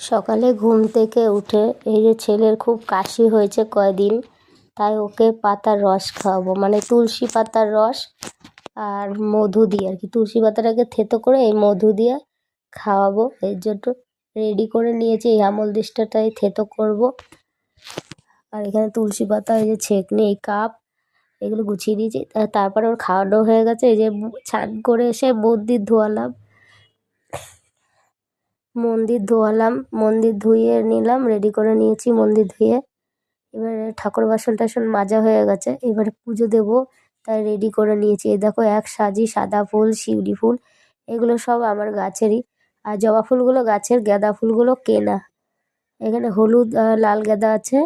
সকালে ঘুম থেকে উঠে এই যে ছেলের খুব কাশি হয়েছে কয়দিন, তাই ওকে পাতার রস খাওয়াবো, মানে তুলসী পাতার রস আর মধু দিয়ে আর কি। তুলসী পাতাটাকে থেতো করে এই মধু দিয়ে খাওয়াবো, এর জন্য রেডি করে নিয়েছি। এই আমল দিষ্টাটাই থেতো করব। আর এখানে তুলসী পাতা, এই যে ছেঁকনি, এই কাপ, এগুলো গুছিয়ে দিয়েছি। তারপরে ওর খাওয়ানো হয়ে গেছে। এই যে স্নান করে এসে মন্দির ধুয়ে নিলাম, রেডি করে নিয়েছি মন্দির ধুয়ে। এবারে ঠাকুর বাসন টাসন মাজা হয়ে গেছে, এবারে পুজো দেব, তাই রেডি করে নিয়েছি। এই দেখো এক সাজি সাদা ফুল, শিউলি ফুল, এগুলো সব আমার গাছেরই। আর জবা ফুলগুলো গাছের, গাঁদা ফুলগুলো কেনা। এখানে হলুদ লাল গাঁদা আছে।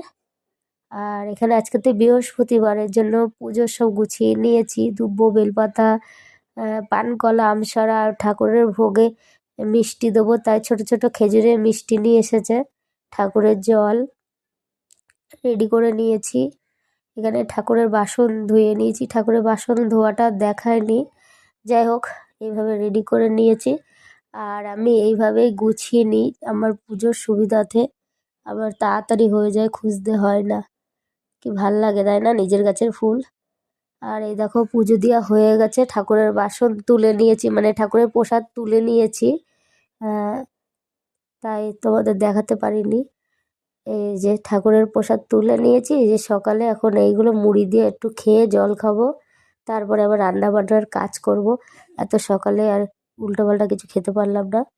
আর এখানে আজকে তো বৃহস্পতিবারের জন্য পুজোর সব গুছিয়ে নিয়েছি। দুব্বো, বেলপাতা, পানকলা, আমসরা, আর ঠাকুরের ভোগে মিষ্টি দেবো, তাই ছোট ছোট খেজুরের মিষ্টি নিয়ে এসেছে। ঠাকুরের জল রেডি করে নিয়েছি। এখানে ঠাকুরের বাসন ধুয়ে নিয়েছি, ঠাকুরের বাসন ধোয়াটা দেখায়নি। যাই হোক, এইভাবে রেডি করে নিয়েছি। আর আমি এইভাবেই গুছিয়ে নিই আমার পুজোর সুবিধাতে, আমার তাড়াতাড়ি হয়ে যায়, খুঁজতে হয় না। কি ভাল লাগে তাই না, নিজের গাছের ফুল। আর এই দেখো পুজো দেওয়া হয়ে গেছে, ঠাকুরের বাসন তুলে নিয়েছি, মানে ঠাকুরের প্রসাদ তুলে নিয়েছি। তাই তোমাদের দেখাতে পারিনি। এই যে ঠাকুরের প্রসাদ তুলে নিয়েছি, এই যে সকালে এখন এইগুলো মুড়ি দিয়ে একটু খেয়ে জল খাবো, তারপরে আবার রান্না বান্নার কাজ করব। এত সকালে আর উল্টোপাল্টা কিছু খেতে পারলাম না।